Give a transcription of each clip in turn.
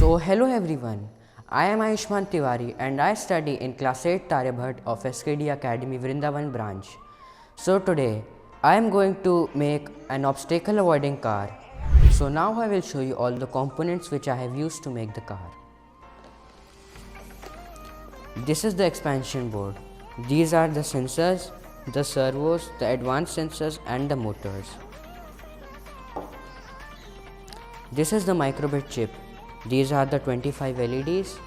Hello everyone. I am Ayushman Tiwari and I study in class 8 Taryabhat of SKD Academy Vrindavan branch. So today I am going to make an obstacle avoiding car. So now I will show you all the components which I have used to make the car. This is the expansion board. These are the sensors, the servos, the advanced sensors and the motors. This is the microbit chip. These are the 25 LEDs,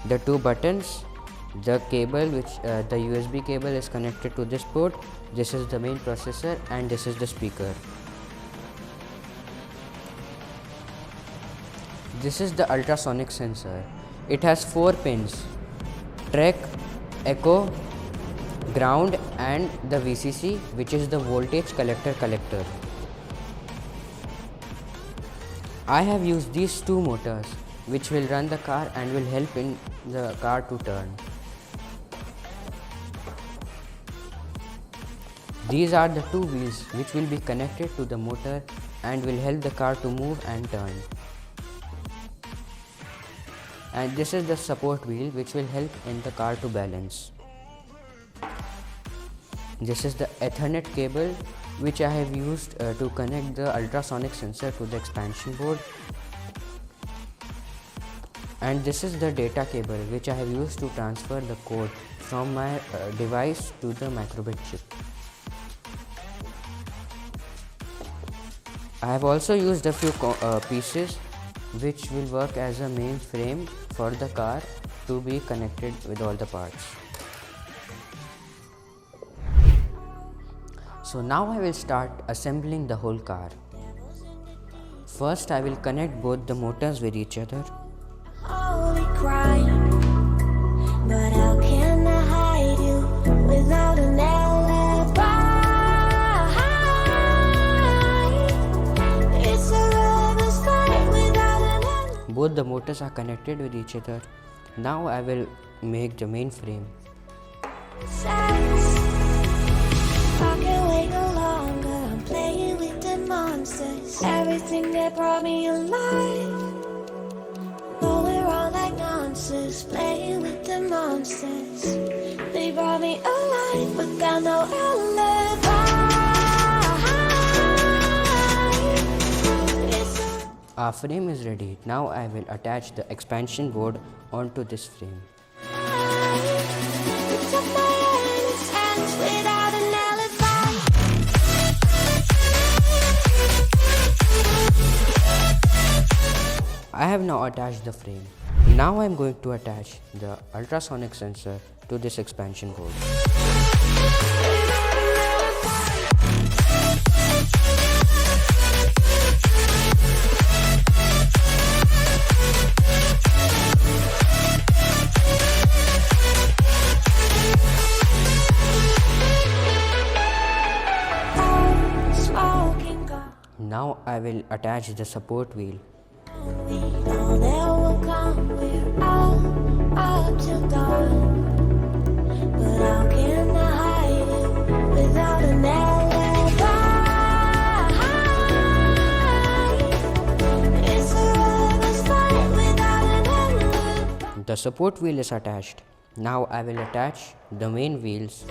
the 2 buttons, the cable the USB cable is connected to this port. This is the main processor and this is the speaker. This is the ultrasonic sensor. It has 4 pins: track, echo, ground and the VCC, which is the voltage collector. I have used these 2 motors which will run the car and will help in the car to turn. These are the 2 wheels which will be connected to the motor and will help the car to move and turn. And this is the support wheel which will help in the car to balance. This is the Ethernet cable which I have used to connect the ultrasonic sensor to the expansion board. And this is the data cable which I have used to transfer the code from my device to the microbit chip. I have also used a few pieces which will work as a main frame for the car to be connected with all the parts. So now I will start assembling the whole car. First I will connect both the motors with each other. Holy crime, but how can I hide you without an alibi? It's a rubber fight without an alibi. Both the motors are connected with each other. Now I will make the main frame. I can't wait no longer. I'm playing with the monsters. Everything that brought me alive. Oh, we're all like monsters, playing with the monsters. They brought me alive, but got no alibi. Our frame is ready. Now I will attach the expansion board onto this frame. It's up my hands without an alibi. I have now attached the frame. Now I am going to attach the ultrasonic sensor to this expansion board. Now I will attach the support wheel. We know that will come, we're all up till dawn. But how can I hide you without an alibi? It's a rubber fight without an alibi. The support wheel is attached. Now I will attach the main wheels. I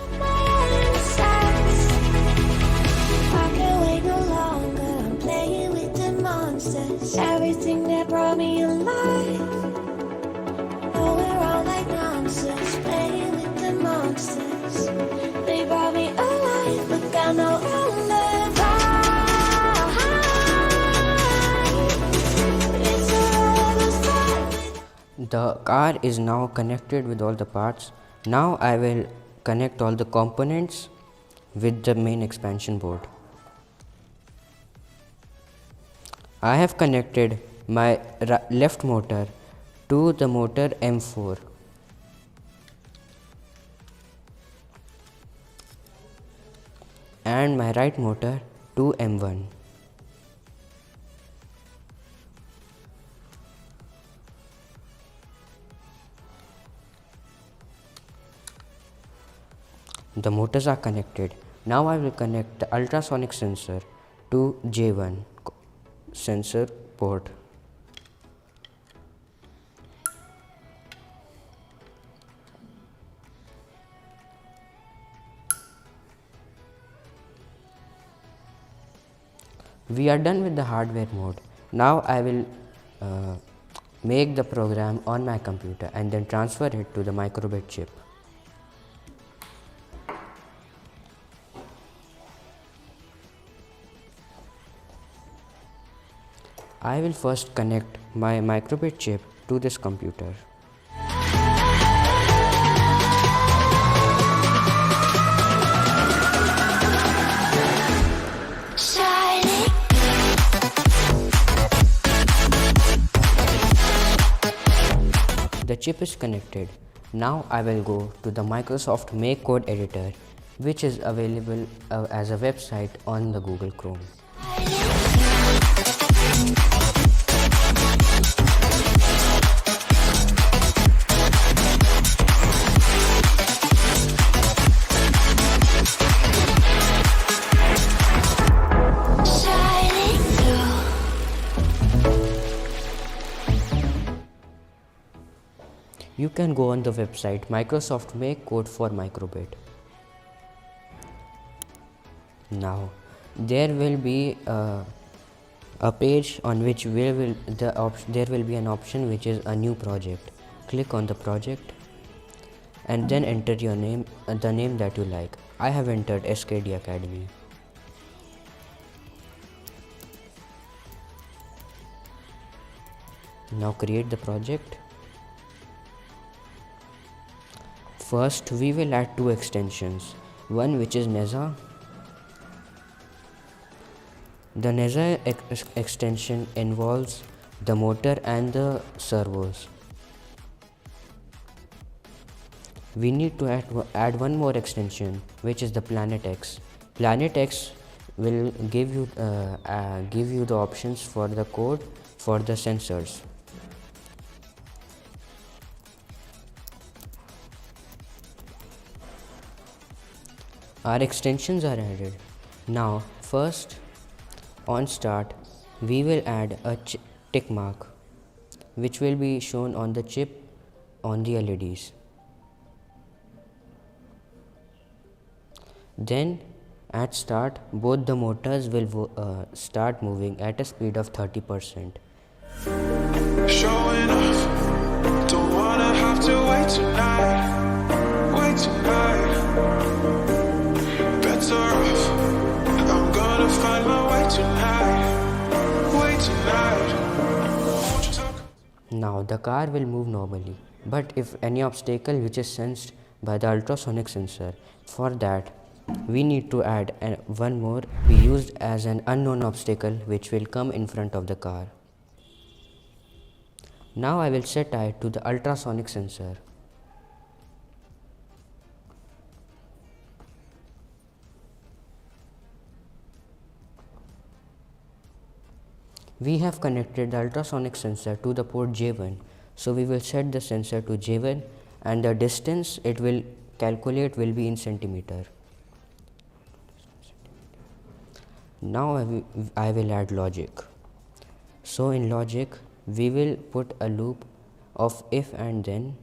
can't wait no longer. I'm playing with the monsters. Everything that brought me alive. Oh, we're all like monsters, playing with the monsters. They brought me alive, but got no alibi. It's a rubber fight. The car is now connected with all the parts. Now I will connect all the components with the main expansion board. I have connected my left motor to the motor M4. And my right motor to M1. The motors are connected. Now I will connect the ultrasonic sensor to J1 sensor port. We are done with the hardware mode. Now I will uh, make the program on my computer and then transfer it to the microbit chip. I will first connect my microbit chip to this computer. Shining. The chip is connected. Now I will go to the Microsoft Make Code Editor, which is available as a website on the Google Chrome. Shining through. You can go on the website Microsoft Make Code for Microbit. Now there will be a page on which there will be an option which is a new project. Click on the project and then enter your name, the name that you like. I have entered SKD Academy. Now create the project. First we will add two extensions, one which is NESA. The NESA extension involves the motor and the servos. We need to add one more extension, which is the Planet X. Planet X will give you the options for the code for the sensors. Our extensions are added. Now first on start we will add a tick mark which will be shown on the chip on the LEDs. Then at start both the motors will start moving at a speed of 30%. Showing off, don't wanna have to wait tonight. Better off, I'm gonna find my way tonight. Now the car will move normally, but if any obstacle which is sensed by the ultrasonic sensor, for that we need to add one more be used as an unknown obstacle which will come in front of the car. Now I will set it to the ultrasonic sensor. We have connected the ultrasonic sensor to the port J1, so we will set the sensor to J1 and the distance it will calculate will be in centimeter. Now I will add logic. So in logic we will put a loop of if and then.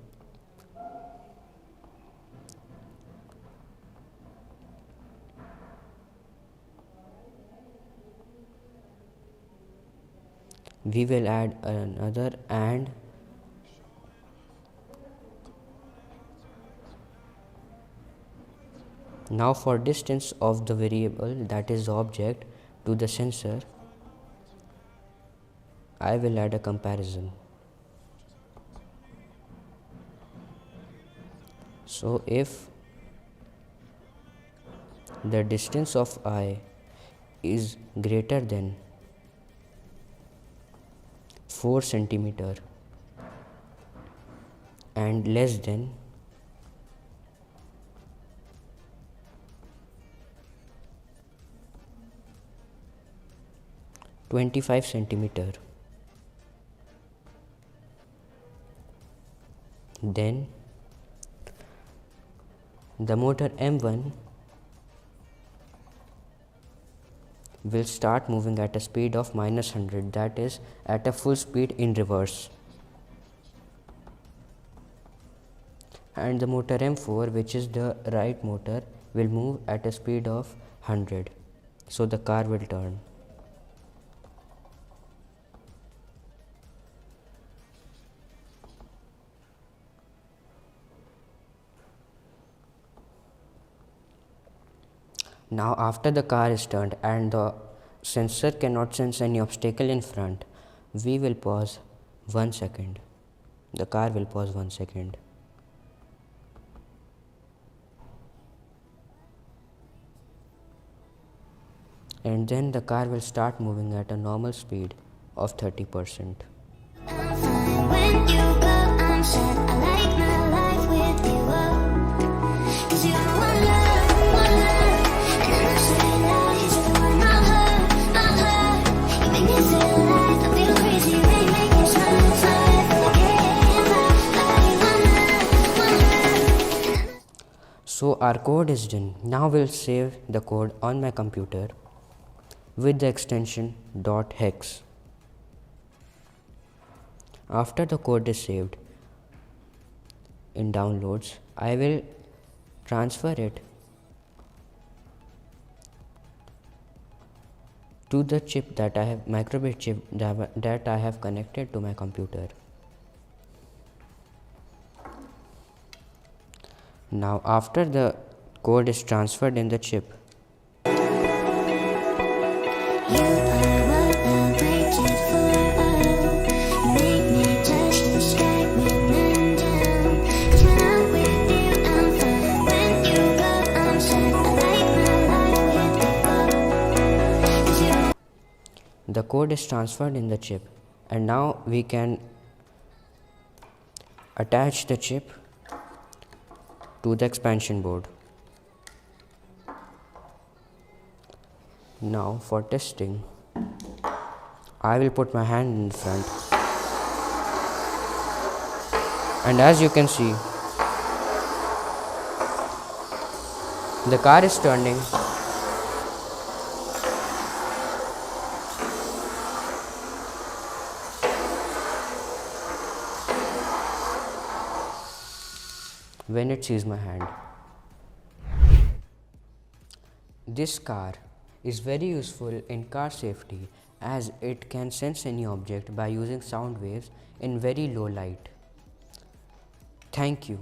We will add another and. Now for distance of the variable, that is the object, to the sensor, I will add a comparison. So if the distance of I is greater than 4 centimeter and less than 25 centimeter, then the motor M1 will start moving at a speed of -100, that is at a full speed in reverse, and the motor M4, which is the right motor, will move at a speed of 100, so the car will turn. Now after the car is turned and the sensor cannot sense any obstacle in front, we will pause 1 second. The car will pause 1 second. And then the car will start moving at a normal speed of 30%. When you go, I'm sad. I like my life with you up. 'Cause you are one love. And I'm not saying that you're the one my heart. You make me feel alive. I feel crazy. They make me smile, smile. I can't lie. One love. So our code is done. Now we'll save the code on my computer with the extension .hex. After the code is saved in downloads, I will transfer it to the chip that I have, microbit chip that I have connected to my computer. Now after the code is transferred in the chip, You are what I waited for. You make me touch the sky when I'm down. When I'm with you, I'm fine. When you go, I'm sad. I like my life with you. 'Cause you the code is transferred in the chip, and now we can attach the chip to the expansion board. Now for testing, I will put my hand in front, and as you can see, the car is turning when it sees my hand. This car is very useful in car safety as it can sense any object by using sound waves in very low light. Thank you.